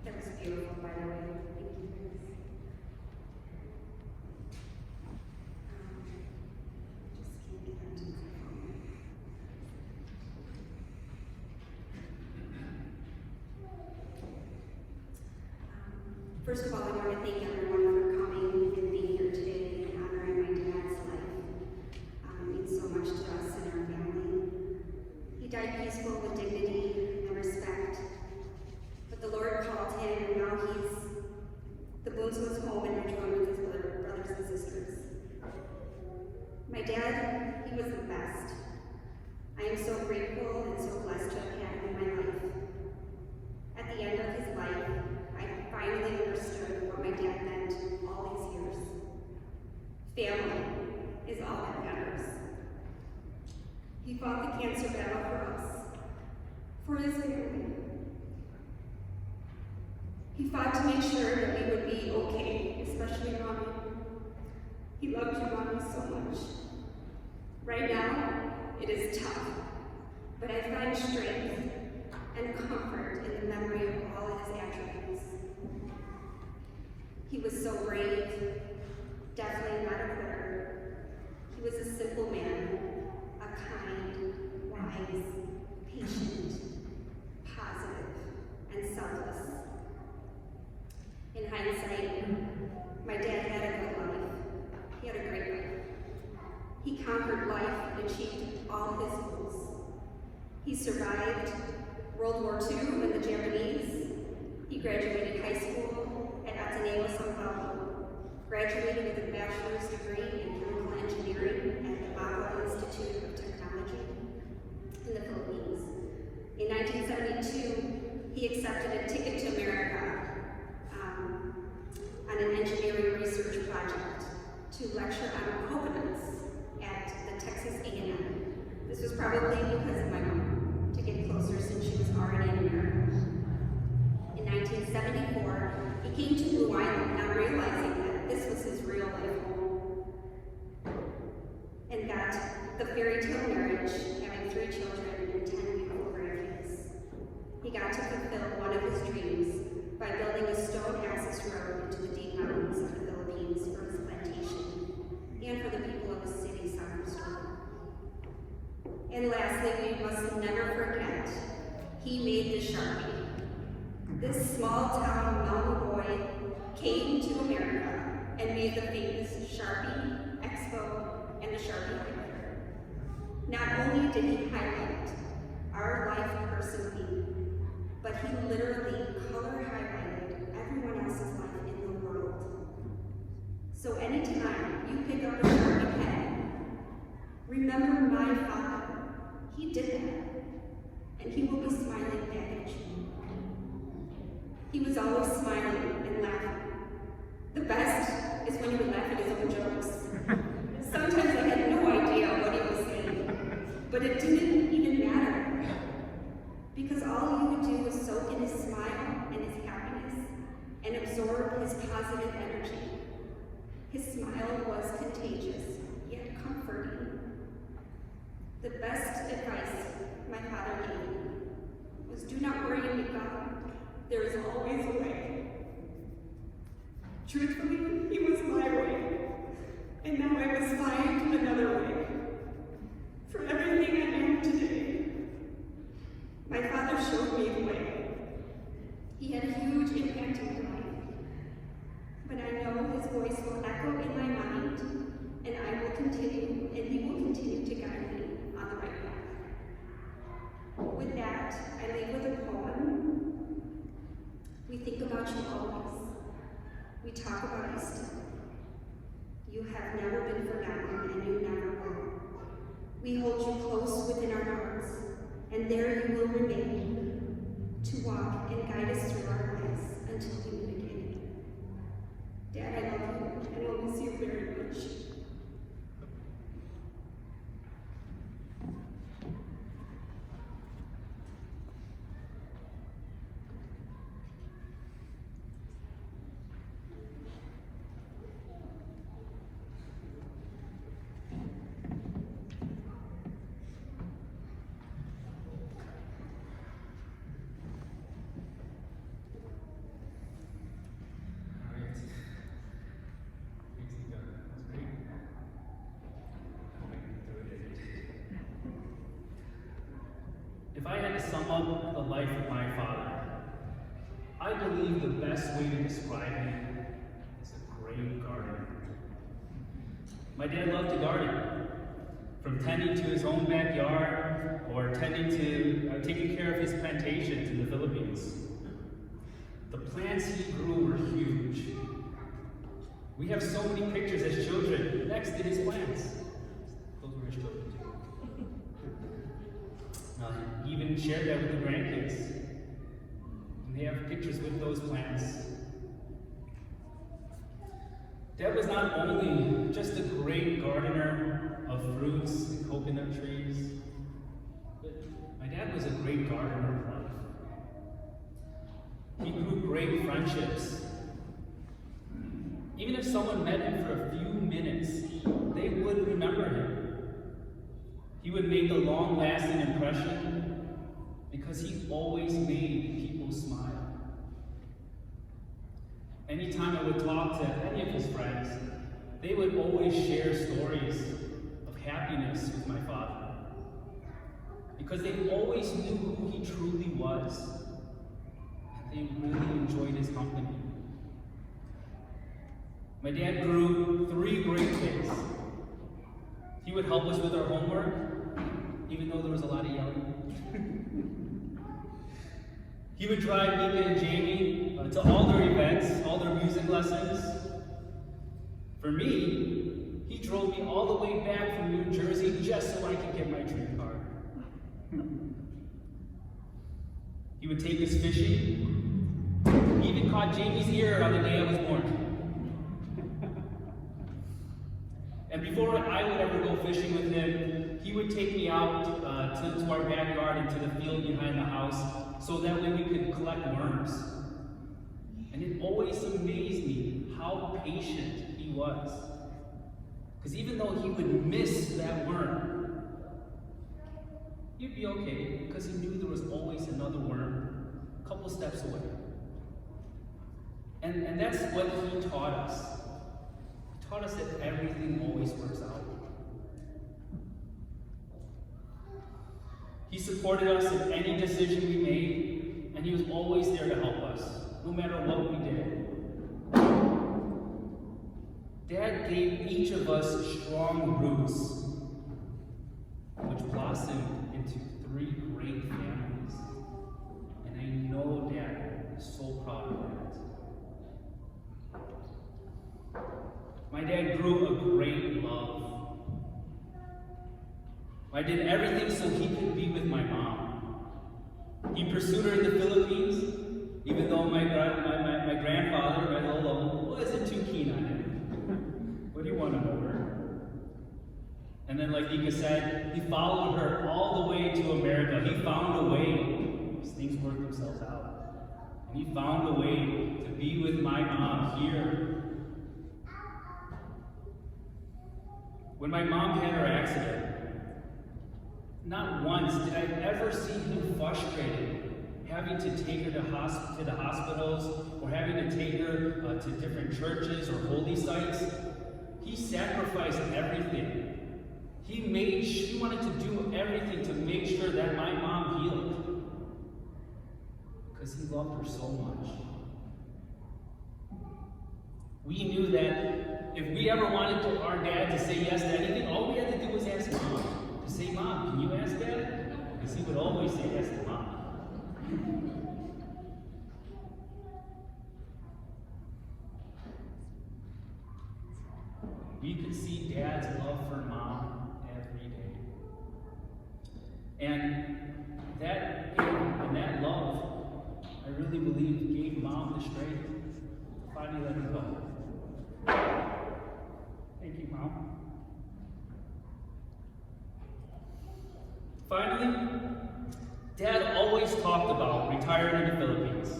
That was beautiful, by the way. Thank you, guys. Just can't get onto my phone. First of all, I want to thank everyone for coming and being here today and honoring my dad's life. It means so much to us and our family. He died peaceful with dignity and respect. But the Lord called him, and now he's the boons of his home and rejoined with his brothers and sisters. My dad, he was the best. I am so grateful and so blessed to have had him in my life. At the end of his life, I finally understood what my dad meant all these years. Family is all that matters. He fought the cancer battle for us, for his family. He fought to make sure that we would be okay, especially Mommy. He loved you, Mommy, so much. Right now, it is tough, but I find strength and comfort in the memory of all his attributes. He was so brave, definitely not a quitter. He was a simple man, a kind, wise, patient, positive, and selfless. In hindsight, my dad had a good life. He had a great life. He conquered life and achieved all his goals. He survived World War II and the Japanese. He graduated high school at Ateneo, São Paulo, graduated with a bachelor's degree in chemical engineering at the Baco Institute of Technology in the Philippines. In 1972, he accepted a ticket to America on an engineering research project to lecture on coconuts at the Texas A&M. This was probably because of my mom, to get closer since she was already in America. In 1974, he came to Blue Island, not realizing that this was his real life home, and got the fairy tale marriage, having 3 children and 10 beautiful grandkids. He got to fulfill one of his dreams by building a stone access road into the deep mountains of the Philippines for his plantation and for the people of his city, San Cristobal. And lastly, we must never forget, he made the Sharpie. This small town mountain boy came to America and made the famous Sharpie Expo and the Sharpie highlighter. Not only did he highlight our life personally, but he literally color highlighted everyone else's life in the world. So anytime you pick up a Sharpie pen, remember my father. He did that, and he will be smiling back at you. He was always smiling and laughing. The best is when he would laugh at his own jokes. Sometimes I had no idea what he was saying, but it didn't even matter, because all he would do was soak in his smile and his happiness and absorb his positive energy. His smile was contagious, yet comforting. The best advice my father gave me was, do not worry and be God. There is always a way. Truthfully, he was my way, and now I must find another way. For everything I am today, my father showed me the way. He had a huge impact in my life, but I know his voice will echo in my mind, and I will continue, and he will continue to guide me on the right path. With that, I leave with a poem. We think about you always. We talk about you still. You have never been forgotten, and you never will. We hold you close within our hearts, and there you will remain, to walk and guide us through our lives until we meet again. Dad, I love you, and will miss you very much. had to sum up the life of my father, I believe the best way to describe him is a great gardener. My dad loved to garden, from tending to his own backyard or tending to taking care of his plantations in the Philippines. The plants he grew were huge. We have so many pictures as children next to his plants. Those were his children too. He even shared that with the grandkids. And they have pictures with those plants. Dad was not only just a great gardener of fruits and coconut trees, but my dad was a great gardener of life. He grew great friendships. Even if someone met him for a few minutes, they would remember him. He would make a long-lasting impression because he always made people smile. Anytime I would talk to any of his friends, they would always share stories of happiness with my father, because they always knew who he truly was, and they really enjoyed his company. My dad grew 3 great kids. He would help us with our homework, even though there was a lot of yelling. He would drive Mika and Jamie to all their events, all their music lessons. For me, he drove me all the way back from New Jersey just so I could get my dream car. He would take us fishing. He even caught Jamie's ear on the day I was born. And before I would ever go fishing with him, he would take me out to our backyard and to the field behind the house so that way we could collect worms. And it always amazed me how patient he was. Because even though he would miss that worm, he'd be okay because he knew there was always another worm a couple steps away. And that's what he taught us. He taught us that everything always works out. He supported us in any decision we made, and he was always there to help us, no matter what we did. Dad gave each of us strong roots, which blossomed into 3 great families. And I know Dad is so proud of that. My dad grew a great love. I did everything so he could be with my mom. He pursued her in the Philippines, even though my grandfather, my Lolo, wasn't too keen on him. What do you want to know her? And then, like Ika said, he followed her all the way to America. He found a way, as things worked themselves out. And he found a way to be with my mom here. When my mom had her accident, not once did I ever see him frustrated having to take her to the hospitals or having to take her to different churches or holy sites. He sacrificed everything. He wanted to do everything to make sure that my mom healed, because he loved her so much. We knew that if we ever wanted our dad to say yes to anything, all we had to do was ask Mom. To say, Mom, can you ask Dad? Because he would always say yes to Mom. We could see Dad's love for Mom every day. And that love, I really believe, gave Mom the strength to finally let him go. Thank you, Mom. Finally, Dad always talked about retiring in the Philippines.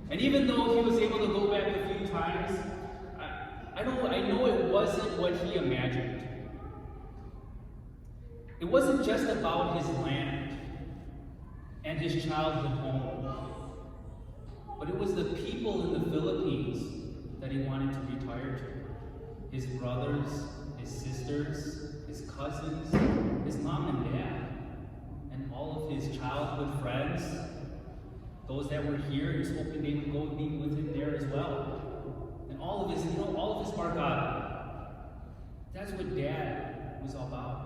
And even though he was able to go back a few times, I know it wasn't what he imagined. It wasn't just about his land and his childhood home, but it was the people in the Philippines that he wanted to retire to. His brothers, his sisters, his cousins, his mom and dad, and all of his childhood friends, those that were here, he was hoping they would go meet with him there as well. And all of his, all of his Margada. That's what Dad was all about.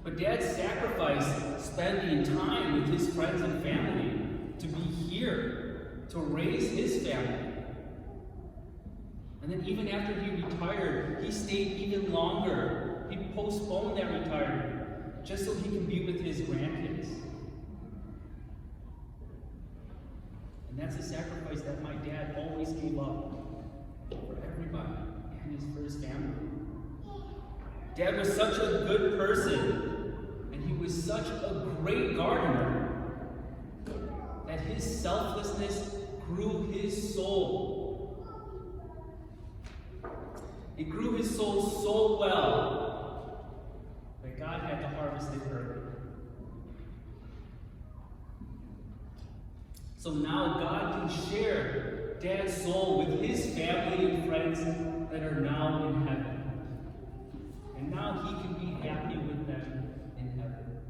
But Dad sacrificed spending time with his friends and family to be here, to raise his family. And then even after he retired, he stayed even longer. He postponed that retirement just so he can be with his grandkids. And that's a sacrifice that my dad always gave up for everybody and for his family. Dad was such a good person, and he was such a great gardener, that his selflessness grew his soul. It grew his soul so well that God had to harvest it early. So now God can share Dad's soul with his family and friends that are now in heaven. And now he can be happy with them in heaven.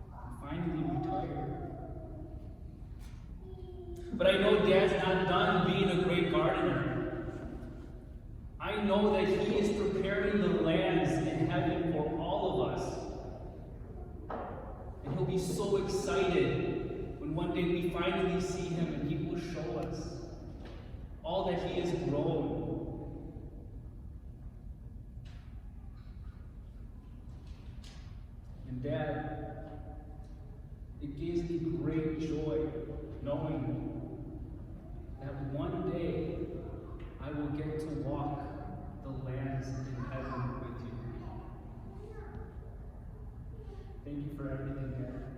And finally retire. But I know Dad's not done being a great gardener. I know that he is preparing the lands in heaven for all of us. And he'll be so excited when one day we finally see him and he will show us all that he has grown. And Dad, it gives me great joy knowing that one day I will get to walk the lands in heaven with you. Thank you for everything, Dad.